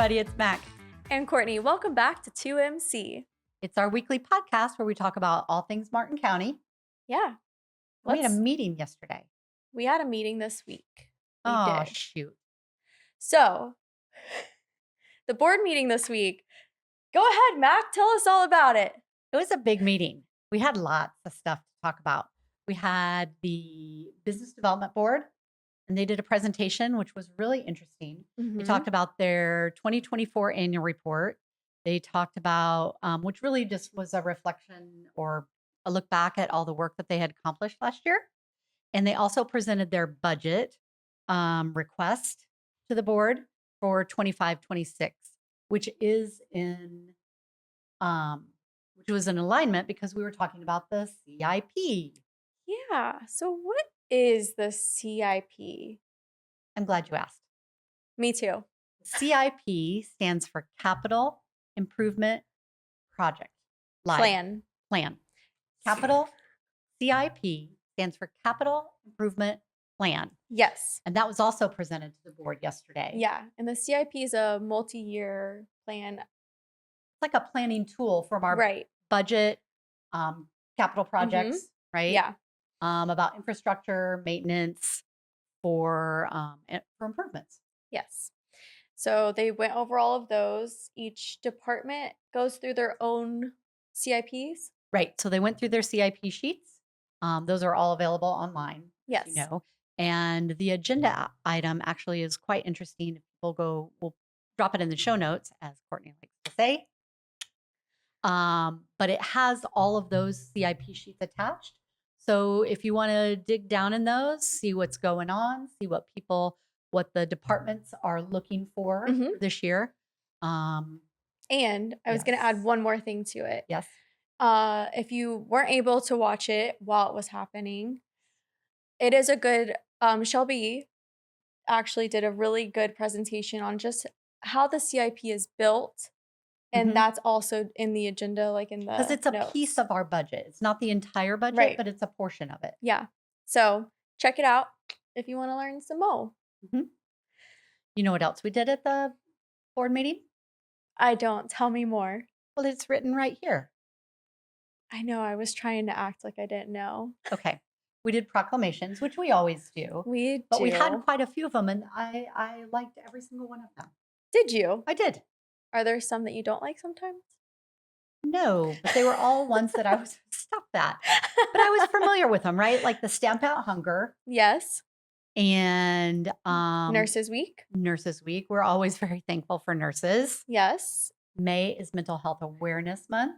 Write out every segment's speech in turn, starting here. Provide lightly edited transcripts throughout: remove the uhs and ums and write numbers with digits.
everybody. It's MAK. And Courtney, welcome back to 2MC. It's our weekly podcast where we talk about all things Martin County. Yeah. We had a meeting yesterday. We had a meeting this week. We Oh, did. shoot. So, the board meeting this week. Go ahead, MAK. Tell us all about it. It was a big meeting. We had lots of stuff to talk about. We had the Business Development Board, and they did a presentation, which was really interesting. They talked about their 2024 annual report. They talked about, which really just was a reflection or a look back at all the work that they had accomplished last year. And they also presented their budget request to the board for 25-26, which is in, which was in alignment because we were talking about the C.I.P. Yeah. So what is the C.I.P? I'm glad you asked. Me too. C.I.P. stands for Capital Improvement Project. Plan. Capital C.I.P. stands for Capital Improvement Plan. Yes. And that was also presented to the board yesterday. Yeah. And the C.I.P. is a multi-year plan. It's like a planning tool from our budget, capital projects, right? Yeah. About infrastructure, maintenance for improvements. Yes. So they went over all of those. Each department goes through their own CIPs. Right. So they went through their CIP sheets. Those are all available online. Yes. You know. And the agenda item actually is quite interesting. If people we'll drop it in the show notes, as Courtney likes to say. But it has all of those CIP sheets attached. So if you want to dig down in those, see what's going on, see what the departments are looking for this year. And I was going to add one more thing to it. Yes. If you weren't able to watch it while it was happening, it is a good, Shelby actually did a really good presentation on just how the CIP is built. And that's also in the agenda, like in the because it's a notes. piece of our budget. It's not the entire budget, but it's a portion of it. Yeah. So check it out if you want to learn some more. You know what else we did at the board meeting? I don't. Tell me more. Well, it's written right here. I know. I was trying to act like I didn't know. Okay. We did proclamations, which we always do. But we had quite a few of them, and I liked every single one of them. Did you? I did. Are there some that you don't like sometimes? No, but they were all ones that I was, stop that. But I was familiar with them, right? Like the Stamp Out Hunger. Yes. And Nurses Week. Nurses Week. We're always very thankful for nurses. Yes. May is Mental Health Awareness Month,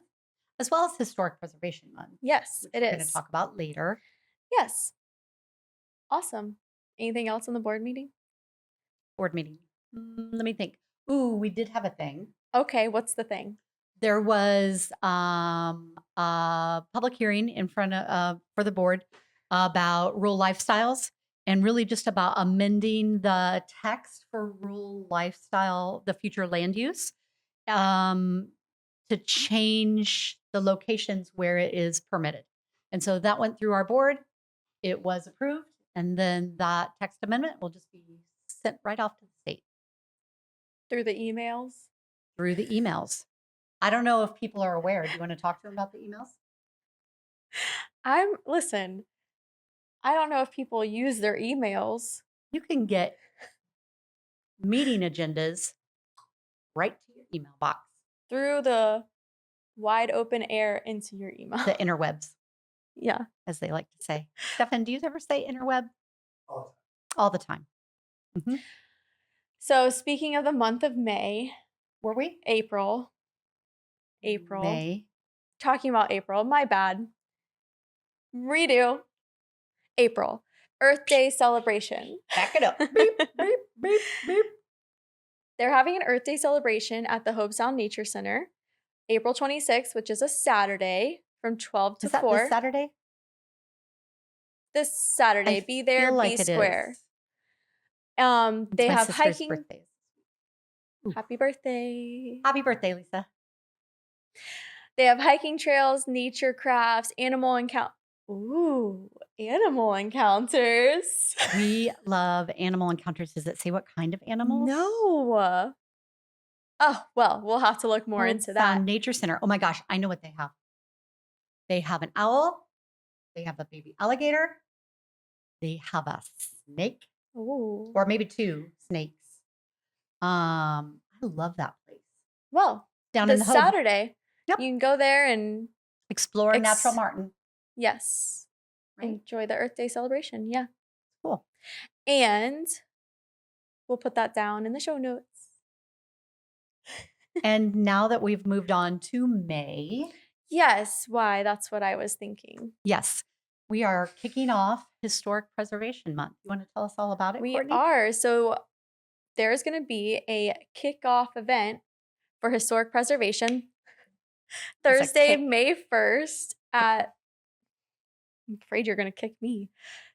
as well as Historic Preservation Month. Yes, it is. We're going to talk about later. Yes. Awesome. Anything else on the board meeting? Board meeting. Let me think. Ooh, we did have a thing. Okay, what's the thing? There was a public hearing in front of for the board about rural lifestyles, and really just about amending the text for rural lifestyle, the future land use, to change the locations where it is permitted. And so that went through our board. It was approved, and then that text amendment will just be sent right off to the state. Through the emails? Through the emails. I don't know if people are aware. Do you want to talk to them about the emails? Listen, I don't know if people use their emails. You can get meeting agendas right to your email box. Through the wide open air into your email. The interwebs. Yeah. As they like to say. Stefan, do you ever say interweb? All the time. So speaking of the month of May. Were we? April. May. Talking about April. My bad. Redo. April. Earth Day celebration. Back it up. Beep, beep, beep, beep. They're having an Earth Day celebration at the Hope Sound Nature Center. April 26th, which is a Saturday from 12 to 4. Is that this Saturday? This Saturday. Be there, be square. They have hiking. Birthdays. Happy birthday. Happy birthday, Lisa. They have hiking trails, nature crafts, animal encounters. We love animal encounters. Does it say what kind of animals? No. Oh, well, we'll have to look more Old into that. Sound Nature Center. Oh my gosh, I know what they have. They have an owl. They have a baby alligator. They have a snake, Ooh. or maybe 2 snakes. I love that place. Well, Down in this the Hogue. Saturday, Yep. you can go there and Explore Natural Martin. yes, Right? enjoy the Earth Day celebration. Yeah. Cool. And we'll put that down in the show notes. And now that we've moved on to May, Yes, why? That's what I was thinking. yes, we are kicking off Historic Preservation Month. You want to tell us all about it, We Courtney? are. So there's going to be a kickoff event for historic preservation Thursday, kick. May 1st at, I'm afraid you're going to kick me.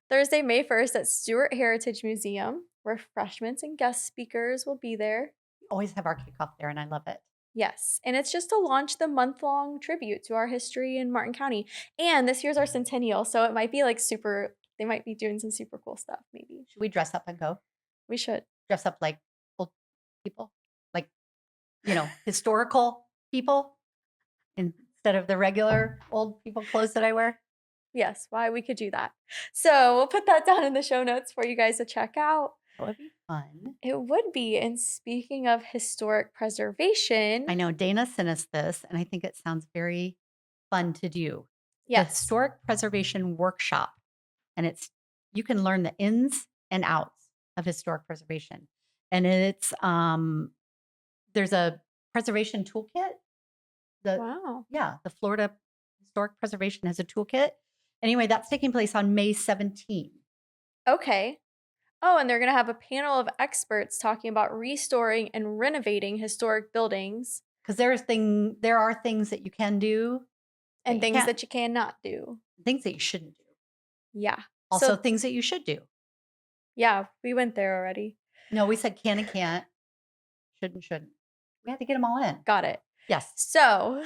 Thursday, May 1st at Stuart Heritage Museum. Refreshments and guest speakers will be there. We always have our kickoff there, and I love it. Yes, and it's just to launch the month-long tribute to our history in Martin County. And this year's our centennial, so it might be like they might be doing some super cool stuff, maybe. Should we dress up and go? We should. Dress up like old people? Like, historical people instead of the regular old people clothes that I wear? Yes, why we could do that. So we'll put that down in the show notes for you guys to check out. That would be fun. It would be. And speaking of historic preservation, I know Dana sent us this, and I think it sounds very fun to do. The yes, Historic Preservation Workshop, and you can learn the ins and outs of historic preservation. And it's there's a preservation toolkit. wow. The Florida Historic Preservation has a toolkit. Anyway, that's taking place on May 17th. Okay. Oh, and they're going to have a panel of experts talking about restoring and renovating historic buildings Because there are things that you can do and you things can't. that you cannot do. Things that you shouldn't do. Yeah. Also, So, things that you should do. yeah, we went there already. No, we said can and can't, should and shouldn't. We have to get them all in. Got it. Yes. So,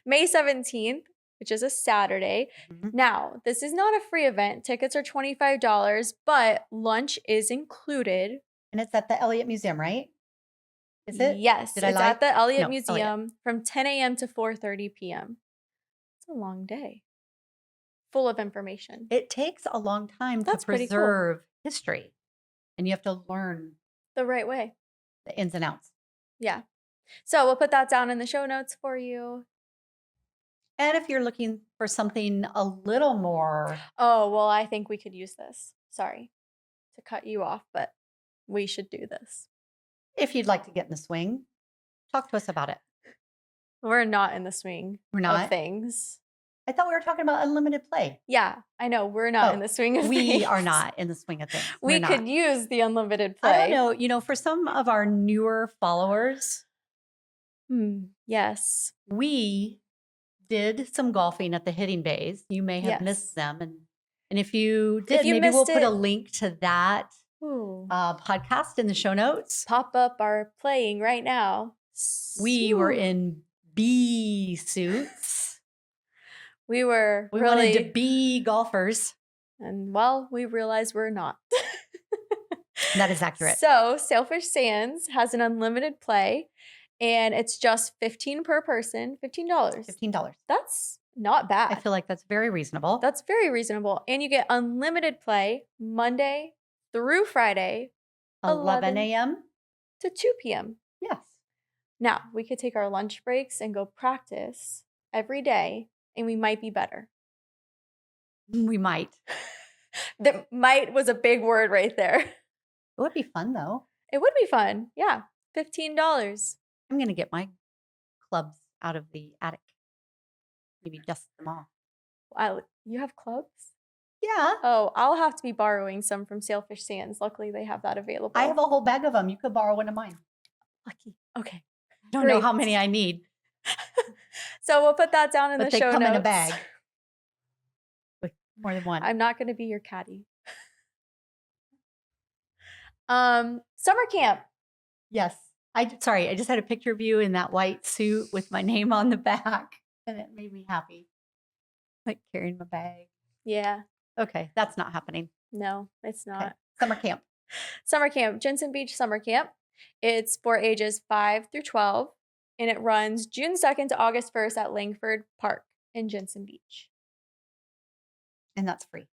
May 17th, which is a Saturday. Mhm. Now, this is not a free event. Tickets are $25, but lunch is included. And it's at the Elliott Museum, right? Is it? Yes, Did I it's lie? at the Elliott No, Museum from 10 a.m. to 4:30 p.m. It's a long day, full of information. It takes a long time That's to pretty cool. preserve history, and you have to learn The right way. the ins and outs. Yeah. So we'll put that down in the show notes for you. And if you're looking for something a little more, Oh, well, I think we could use this. Sorry to cut you off, but we should do this. if you'd like to get in the swing, talk to us about it. We're not in the swing We're of not. things. I thought we were talking about unlimited play. Yeah, I know. We're not in the swing of things. We are not in the swing of things. We We're could not. use the unlimited play. I don't know. For some of our newer followers, Yes. we did some golfing at the hitting bays. You may have Yes. missed them, and if you did, you maybe we'll missed put a it- link to that Ooh. podcast in the show notes. Pop up our playing right now. We were Ooh. in bee suits. We were We really, wanted to be golfers. and well, we realized we're not. That is accurate. So, Sailfish Sands has an unlimited play, and it's just $15 per person, $15. $15. That's not bad. I feel like that's very reasonable. That's very reasonable. And you get unlimited play Monday through Friday, 11 a.m. to 2 p.m. Yes. Now, we could take our lunch breaks and go practice every day, and we might be better. We might. That might was a big word right there. It would be fun, though. It would be fun. Yeah. $15. I'm going to get my clubs out of the attic. Maybe dust them off. Wow, you have clubs? Yeah. Oh, I'll have to be borrowing some from Sailfish Sands. Luckily, they have that available. I have a whole bag of them. You could borrow one of mine. Lucky. Okay. I don't know Great. how many I need, So we'll put that down in but the they show come notes. in a bag with more than one. I'm not going to be your caddy. Summer camp. Yes. I just had a picture of you in that white suit with my name on the back, and it made me happy. Like carrying my bag. Yeah. Okay, that's not happening. No, it's not. Summer camp. Summer camp, Jensen Beach Summer Camp. It's for ages 5 through 12, and it runs June 2nd to August 1st at Langford Park in Jensen Beach. And that's free.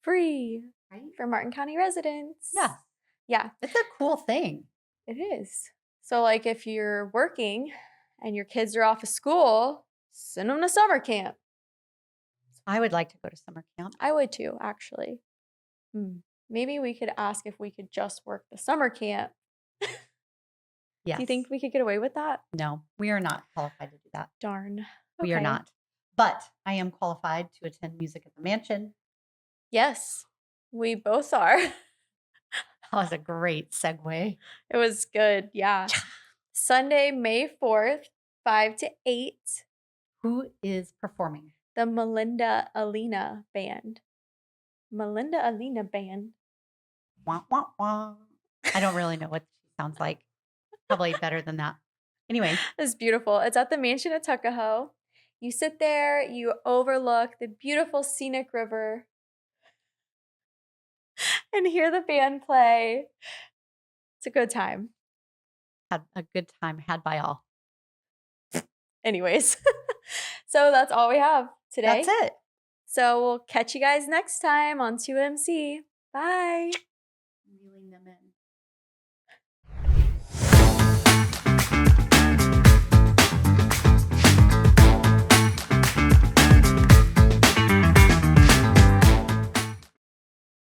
Free Right? for Martin County residents. Yeah. Yeah, It's a cool thing. it is. So, like, if you're working and your kids are off of school, send them to summer camp. I would like to go to summer camp. I would too, actually. Maybe we could ask if we could just work the summer camp. Yes. Do you think we could get away with that? No, we are not qualified to do that. Darn. We are Okay. not. But I am qualified to attend music at the mansion. Yes, we both are. That was a great segue. It was good. Yeah. Sunday, May 4th, 5 to 8, Who is performing? the Melinda Alina Band. Melinda Alina Band. Wah, wah, wah. I don't really know what she sounds like. Probably better than that. Anyway, It's beautiful. It's at the mansion at Tuckahoe. You sit there, you overlook the beautiful scenic river and hear the band play. It's a good time. had a good time had by all. Anyways, so that's all we have today. That's it. So we'll catch you guys next time on 2MC. Bye. Reeling them in.